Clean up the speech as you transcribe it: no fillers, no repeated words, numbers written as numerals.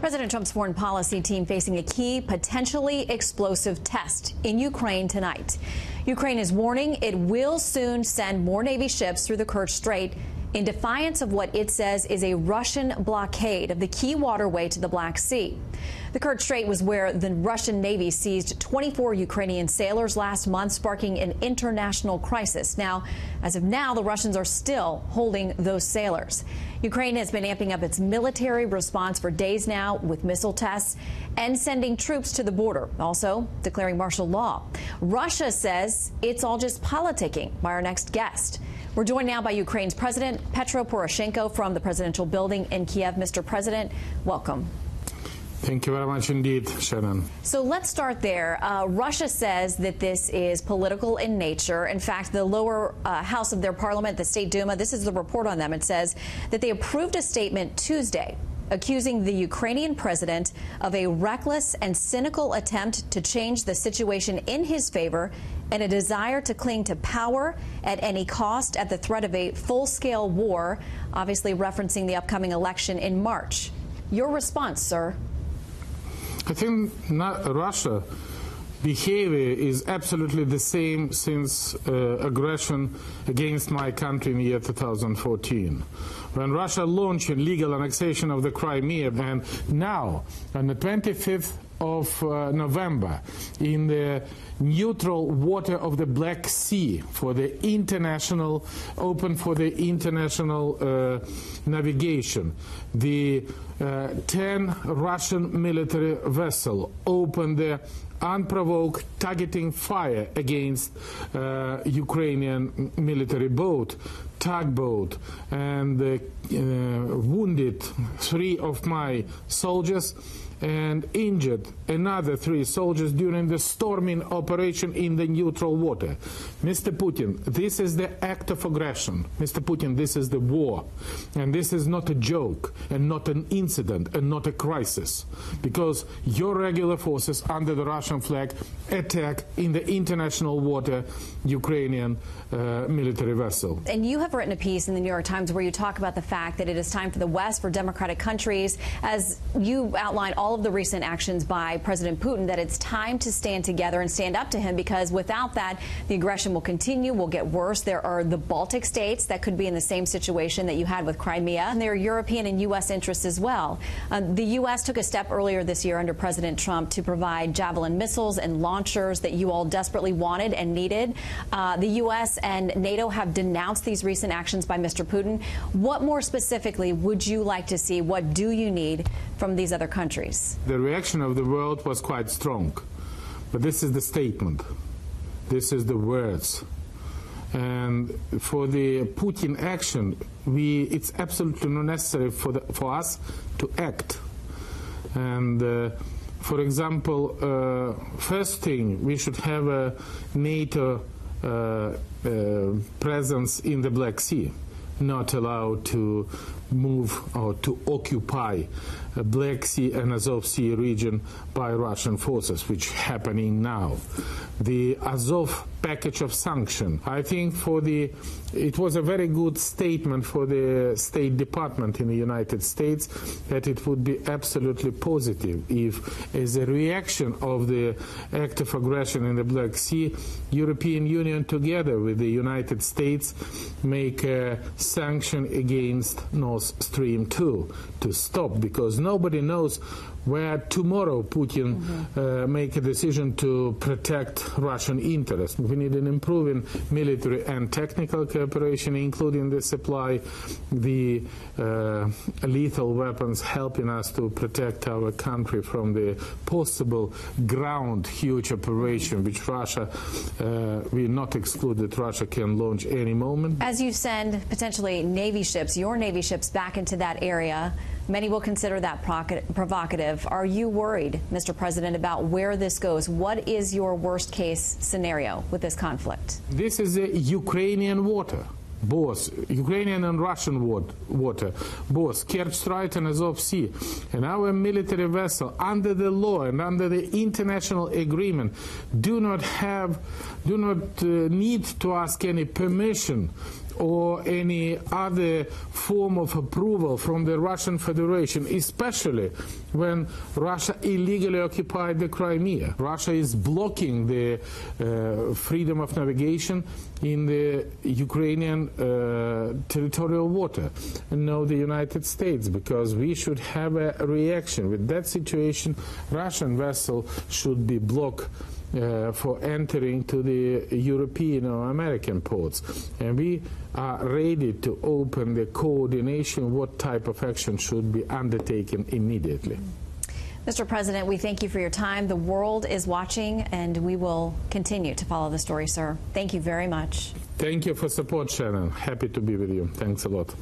President Trump's foreign policy team facing a key, potentially explosive test in Ukraine tonight. Ukraine is warning it will soon send more Navy ships through the Kerch Strait in defiance of what it says is a Russian blockade of the key waterway to the Black Sea. The Kerch Strait was where the Russian Navy seized 24 Ukrainian sailors last month, sparking an international crisis. Now, as of now, the Russians are still holding those sailors. Ukraine has been amping up its military response for days now with missile tests and sending troops to the border, also declaring martial law. Russia says it's all just politicking by our next guest. We're joined now by Ukraine's President Petro Poroshenko from the presidential building in Kiev. Mr. President, welcome. Thank you very much indeed, Shannon. So let's start there. Russia says that this is political in nature. In fact, the lower house of their parliament, the State Duma, this is the report on them. It says that they approved a statement Tuesday accusing the Ukrainian president of a reckless and cynical attempt to change the situation in his favor and a desire to cling to power at any cost at the threat of a full-scale war, obviously referencing the upcoming election in March. Your response, sir? I think Russia behavior is absolutely the same since aggression against my country in the year 2014. When Russia launched illegal annexation of the Crimea, and now on the 25th of November in the neutral water of the Black Sea for the international, open for the international navigation, the 10 Russian military vessels opened the unprovoked targeting fire against Ukrainian military boat, tugboat, and wounded 3 of my soldiers and injured another 3 soldiers during the storming operation in the neutral water. Mr. Putin, this is the act of aggression. Mr. Putin, this is the war. And this is not a joke and not an incident and not a crisis. Because your regular forces under the Russian flag attack in the international water Ukrainian military vessel. And you have written a piece in the New York Times where you talk about the fact that it is time for the West, for democratic countries, as you outline all of the recent actions by President Putin, that it's time to stand together and stand up to him, because without that, the aggression will continue, will get worse. There are the Baltic states that could be in the same situation that you had with Crimea, and there are European and U.S. interests as well. The U.S. took a step earlier this year under President Trump to provide Javelin missiles and launchers that you all desperately wanted and needed. The U.S. and NATO have denounced these recent actions by Mr. Putin. What more specifically would you like to see? What do you need from these other countries? The reaction of the world was quite strong. But this is the statement. This is the words. And for the Putin action, it's absolutely not necessary for us to act. And for example, first thing, we should have a NATO presence in the Black Sea, not allowed to move or to occupy the Black Sea and Azov Sea region by Russian forces, which is happening now. The Azov package of sanction, I think it was a very good statement for the State Department in the United States that it would be absolutely positive if, as a reaction of the act of aggression in the Black Sea, European Union together with the United States make a sanction against Nord Stream 2 to stop, because nobody knows where tomorrow Putin make a decision to protect Russian interests. We need an improving military and technical cooperation, including the supply, the lethal weapons, helping us to protect our country from the possible ground huge operation, which Russia, we not exclude that Russia can launch any moment. As you send potentially Navy ships, your Navy ships back into that area, many will consider that provocative. Are you worried, Mr. President, about where this goes? What is your worst-case scenario with this conflict? This is a Ukrainian water. Both Ukrainian and Russian water, both Kerch Strait and Azov Sea, and our military vessel, under the law and under the international agreement, do not need to ask any permission or any other form of approval from the Russian Federation, especially when Russia illegally occupied the Crimea. Russia is blocking the freedom of navigation in the Ukrainian territorial water, and now the United States, because we should have a reaction. With that situation, Russian vessel should be blocked for entering to the European or American ports. And we are ready to open the coordination what type of action should be undertaken immediately. Mr. President, we thank you for your time. The world is watching, and we will continue to follow the story, sir. Thank you very much. Thank you for support, Shannon. Happy to be with you. Thanks a lot.